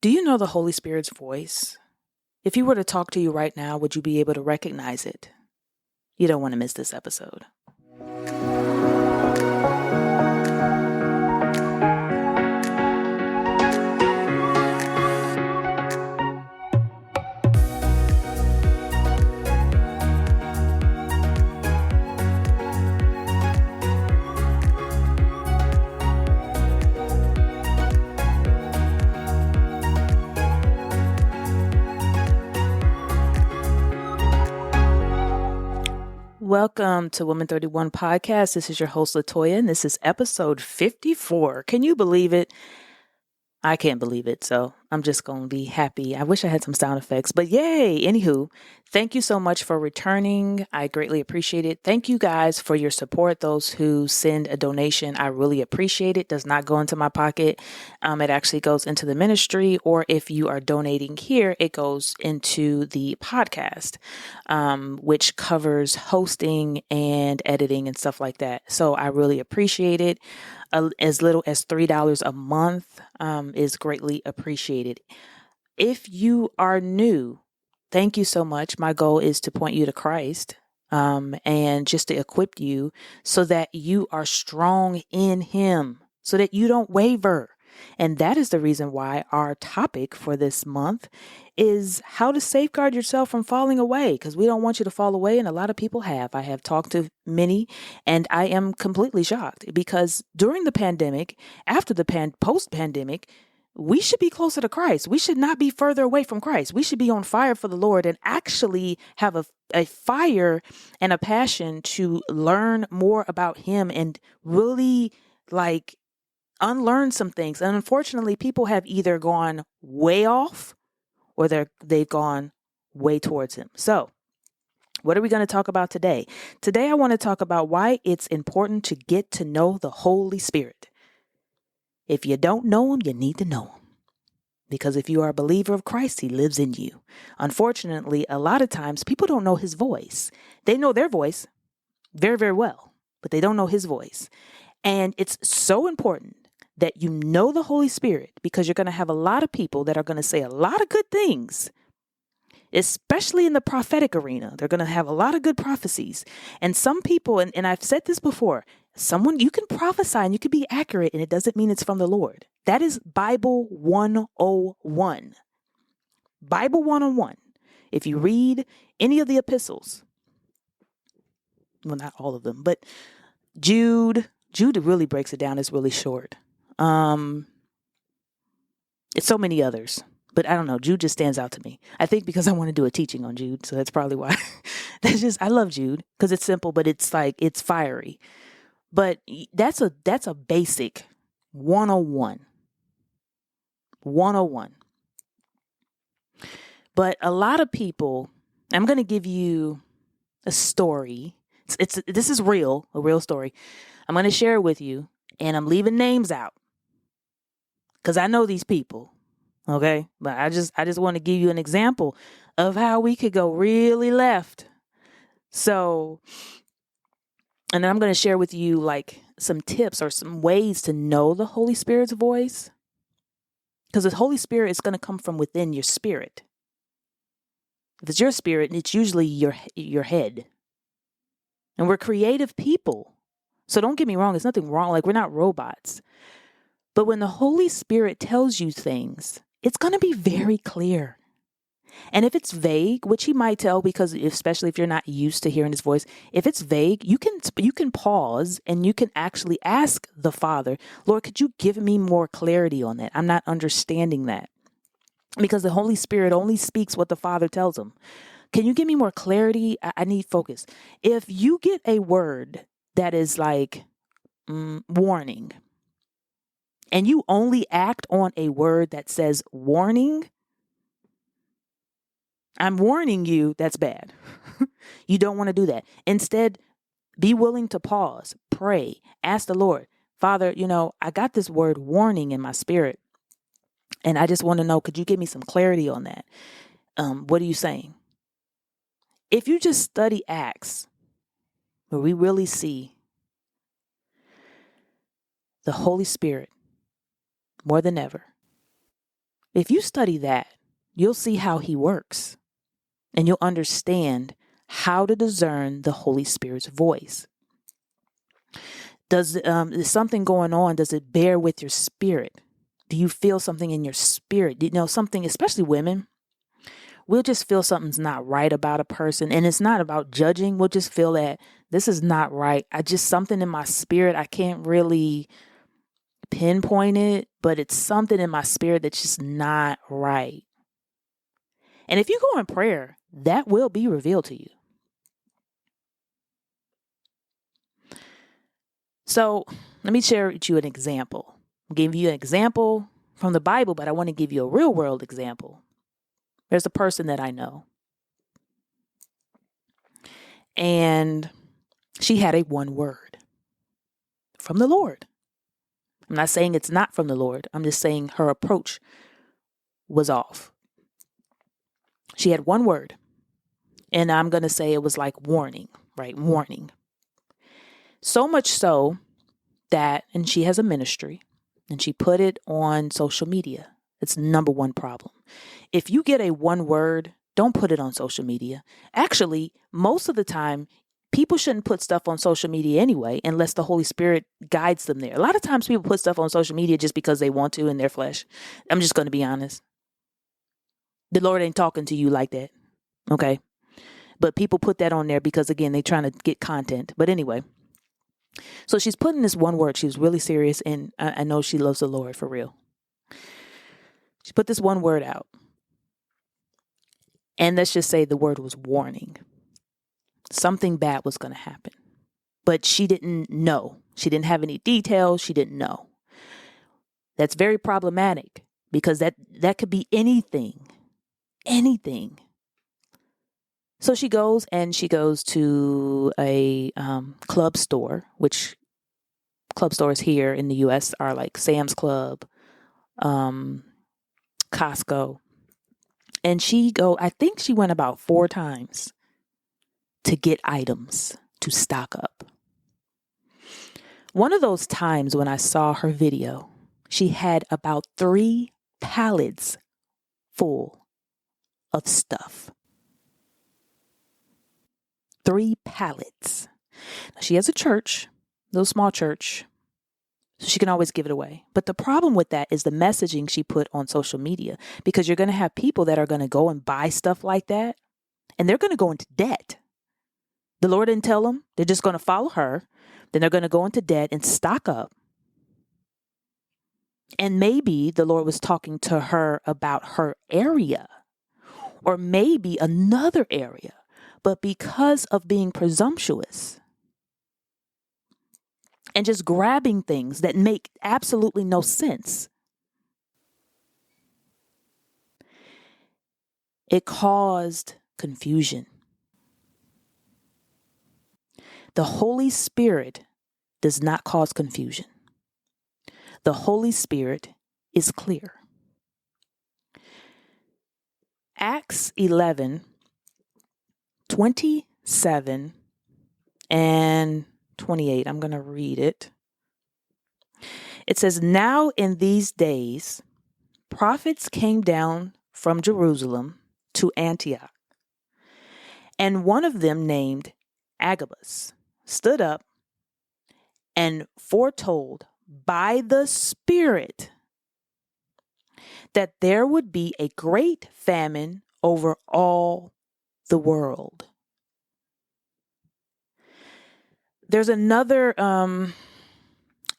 Do you know the Holy Spirit's voice? If he were to talk to you right now, would you be able to recognize it? You don't want to miss this episode. Welcome to Woman 31 Podcast. This is your host, Latoya, and this is episode 54. Can you believe it? I can't believe it, so I'm just going to be happy. I wish I had some sound effects, but yay! Anywho, thank you so much for returning. I greatly appreciate it. Thank you guys for your support. Those who send a donation, I really appreciate it. Does not go into my pocket. It actually goes into the ministry, or if you are donating here, it goes into the podcast, which covers hosting and editing and stuff like that. So I really appreciate it. As little as $3 a month is greatly appreciated. If you are new, thank you so much. My goal is to point you to Christ and just to equip you so that you are strong in Him, so that you don't waver. And that is the reason why our topic for this month is how to safeguard yourself from falling away, because we don't want you to fall away. And a lot of people have. I have talked to many, and I am completely shocked because during the pandemic, after the post-pandemic, we should be closer to Christ. We should not be further away from Christ. We should be on fire for the Lord and actually have a fire and a passion to learn more about Him and really unlearn some things. And unfortunately, people have either gone way off or they've gone way towards Him. So what are we going to talk about today? Today, I want to talk about why it's important to get to know the Holy Spirit. If you don't know Him, you need to know Him. Because if you are a believer of Christ, He lives in you. Unfortunately, a lot of times people don't know His voice. They know their voice very, very well, but they don't know His voice. And it's so important that you know the Holy Spirit, because you're going to have a lot of people that are going to say a lot of good things, especially in the prophetic arena. They're going to have a lot of good prophecies. And some people, and I've said this before, you can prophesy and you can be accurate, and it doesn't mean it's from the Lord. That is Bible 101. Bible 101. If you read any of the epistles, well, not all of them, but Jude really breaks it down. It's really short. It's so many others, but I don't know. Jude just stands out to me. I think because I want to do a teaching on Jude. So that's probably why. I love Jude because it's simple, but it's fiery. But that's a basic 101. 101. But a lot of people, I'm going to give you a story. This is a real story. I'm going to share it with you, and I'm leaving names out because I know these people. Okay. But I just want to give you an example of how we could go really left. So, and then I'm going to share with you some tips or some ways to know the Holy Spirit's voice, because the Holy Spirit is going to come from within your spirit. If it's your spirit, it's usually your head. And we're creative people. So don't get me wrong. There's nothing wrong. We're not robots. But when the Holy Spirit tells you things, it's going to be very clear. And if it's vague, which He might tell, because especially if you're not used to hearing His voice, if it's vague, you can pause and you can actually ask the Father, Lord, could you give me more clarity on that? I'm not understanding that. Because the Holy Spirit only speaks what the Father tells Him. Can you give me more clarity? I need focus. If you get a word that is warning, and you only act on a word that says warning, I'm warning you, that's bad. You don't want to do that. Instead, be willing to pause, pray, ask the Lord, Father, I got this word warning in my spirit, and I just want to know, could you give me some clarity on that? What are you saying? If you just study Acts, where we really see the Holy Spirit more than ever, If you study that, you'll see how he works, and you'll understand how to discern the Holy Spirit's voice. Is something going on? Does it bear with your spirit? Do you feel something in your spirit? Do you know something, especially women? We'll just feel something's not right about a person, and it's not about judging. We'll just feel that this is not right. Something in my spirit, I can't really pinpoint it, but it's something in my spirit that's just not right. And if you go in prayer, that will be revealed to you. So let me share with you an example. I'll give you an example from the Bible, but I want to give you a real world example. There's a person that I know, and she had a one word from the Lord. I'm not saying it's not from the Lord. I'm just saying her approach was off. She had one word, and I'm going to say it was like warning, right? Warning. So much so that, and she has a ministry, and she put it on social media. It's number one problem. If you get a one word, don't put it on social media. Actually, most of the time, people shouldn't put stuff on social media anyway, unless the Holy Spirit guides them there. A lot of times people put stuff on social media just because they want to in their flesh. I'm just going to be honest. The Lord ain't talking to you like that. Okay. But people put that on there because, again, they're trying to get content. But anyway, so she's putting this one word. She was really serious, and I know she loves the Lord for real. She put this one word out. And let's just say the word was warning. Something bad was going to happen. But she didn't know. She didn't have any details. She didn't know. That's very problematic because that could be anything. Anything. So she goes to a club store, which club stores here in the U.S. are like Sam's Club, Costco. And I think she went about 4 times to get items to stock up. One of those times when I saw her video, she had about 3 pallets full of stuff. 3 pallets. She has a church, a little small church, so she can always give it away. But the problem with that is the messaging she put on social media, because you're going to have people that are going to go and buy stuff like that, and they're going to go into debt. The Lord didn't tell them. They're just going to follow her. Then they're going to go into debt and stock up. And maybe the Lord was talking to her about her area, or maybe another area. But because of being presumptuous and just grabbing things that make absolutely no sense, it caused confusion. The Holy Spirit does not cause confusion. The Holy Spirit is clear. Acts 11:27 and 28. I'm going to read it. It says, "Now in these days, prophets came down from Jerusalem to Antioch, and one of them named Agabus stood up and foretold by the Spirit that there would be a great famine over all the world." There's another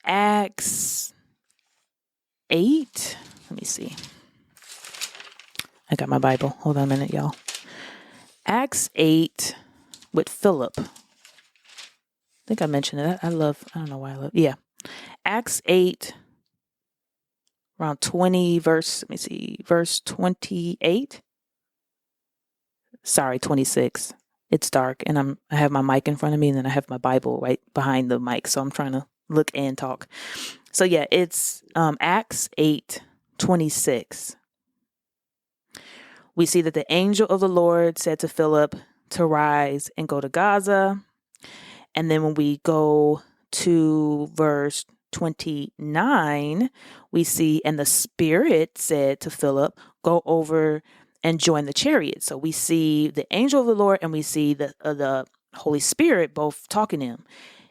Acts 8. Let me see. I got my Bible. Hold on a minute, y'all. Acts 8 with Philip. I think I mentioned it. I don't know why I love. Yeah. Acts 8, around 20, verse 28. Sorry, 26. It's dark, and I have my mic in front of me, and then I have my Bible right behind the mic, so I'm trying to look and talk. So yeah, it's Acts 8:26. We see that the angel of the Lord said to Philip to rise and go to Gaza. And then when we go to verse 29, we see, and the Spirit said to Philip, go over and join the chariot. So we see the angel of the Lord and we see the Holy Spirit both talking to him.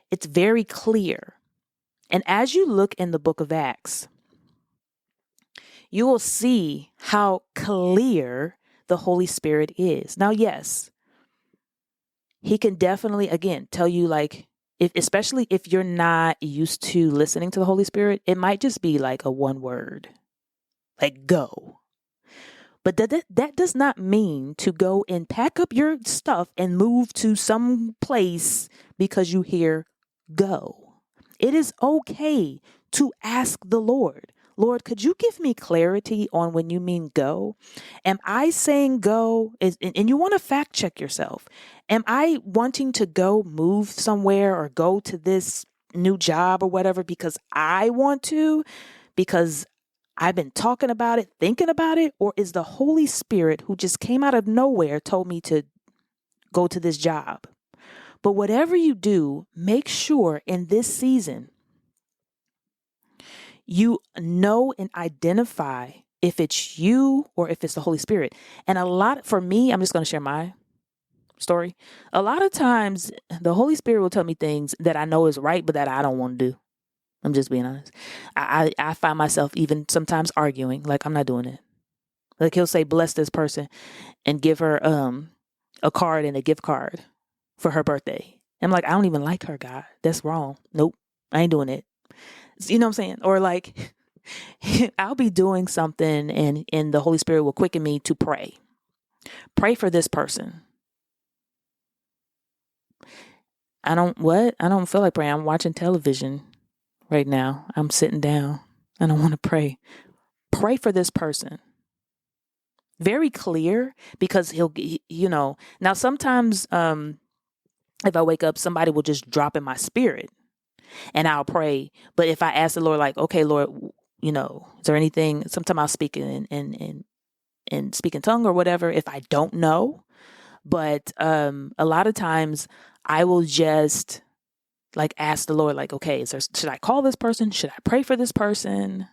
It's very clear. And as you look in the book of Acts, you will see how clear the Holy Spirit is. Now, yes, he can definitely, again, tell you like, especially if you're not used to listening to the Holy Spirit, it might just be like a one word, like go. But that does not mean to go and pack up your stuff and move to some place because you hear go. It is okay to ask the Lord, Lord, could you give me clarity on when you mean go? Am I saying go? And you want to fact check yourself. Am I wanting to go move somewhere or go to this new job or whatever because I want to, because I've been talking about it, thinking about it, or is the Holy Spirit who just came out of nowhere told me to go to this job? But whatever you do, make sure in this season, you know and identify if it's you or if it's the Holy Spirit. And for me, I'm just going to share my story. A lot of times the Holy Spirit will tell me things that I know is right, but that I don't want to do. I'm just being honest. I find myself even sometimes arguing, like I'm not doing it. Like he'll say, bless this person and give her a card and a gift card for her birthday. I'm like, I don't even like her, God. That's wrong. Nope, I ain't doing it. You know what I'm saying? Or like I'll be doing something and the Holy Spirit will quicken me to pray. Pray for this person. I don't feel like praying. I'm watching television right now. I'm sitting down. I don't want to pray. Pray for this person. Very clear, because now sometimes if I wake up, somebody will just drop in my spirit and I'll pray. But if I ask the Lord, like, okay, Lord, is there anything, sometimes I'll speak in speak in tongue or whatever if I don't know. But a lot of times I will just like ask the Lord, like, okay, should I call this person? Should I pray for this person?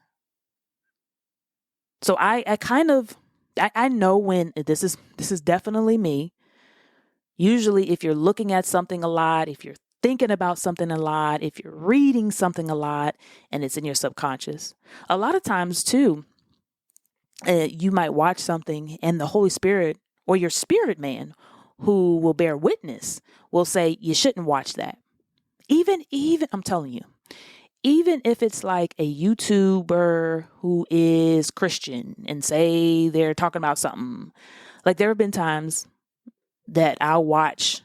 So I know when this is definitely me. Usually if you're looking at something a lot, if you're thinking about something a lot, if you're reading something a lot and it's in your subconscious, a lot of times too, you might watch something and the Holy Spirit or your spirit man who will bear witness will say, you shouldn't watch that. Even I'm telling you, even if it's like a YouTuber who is Christian and say they're talking about something, like there have been times that I'll watch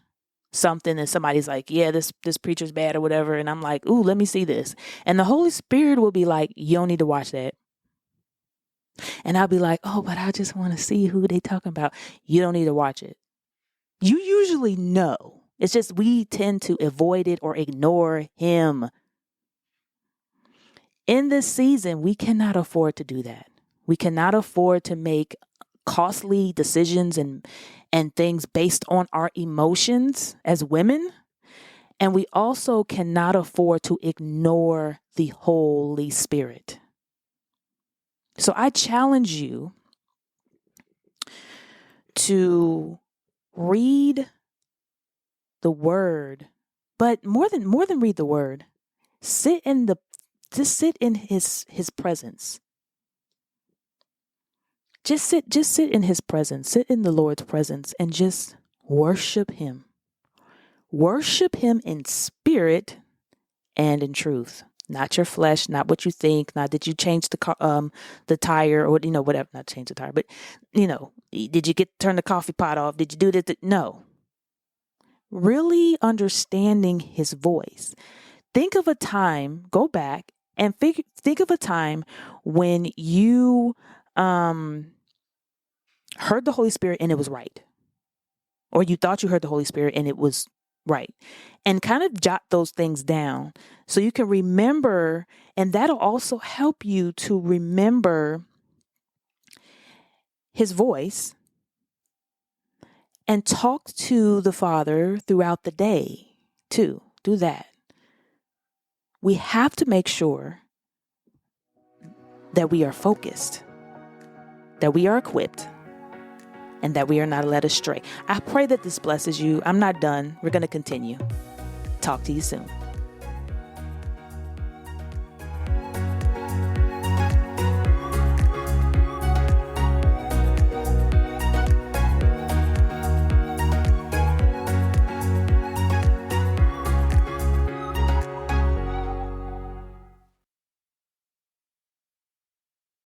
something and somebody's like, yeah, this preacher's bad or whatever. And I'm like, ooh, let me see this. And the Holy Spirit will be like, you don't need to watch that. And I'll be like, oh, but I just want to see who they talking about. You don't need to watch it. You usually know. It's just we tend to avoid it or ignore him. In this season, we cannot afford to do that. We cannot afford to make costly decisions and things based on our emotions as women. And we also cannot afford to ignore the Holy Spirit. So I challenge you to read the word, but more than read the word, sit in his presence. Just sit in his presence, sit in the Lord's presence and just worship him. Worship him in spirit and in truth, not your flesh, not what you think, not that you changed the tire or whatever, not change the tire, but did you turn the coffee pot off? Did you do this? No. Really understanding his voice. Think of a time, go back and think of a time when you heard the Holy Spirit and it was right. Or you thought you heard the Holy Spirit and it was right. And kind of jot those things down so you can remember, and that'll also help you to remember his voice and talk to the Father throughout the day too. Do that. we have to make sure that we are focused, that we are equipped, and that we are not led astray. I pray that this blesses you. I'm not done. We're going to continue. Talk to you soon.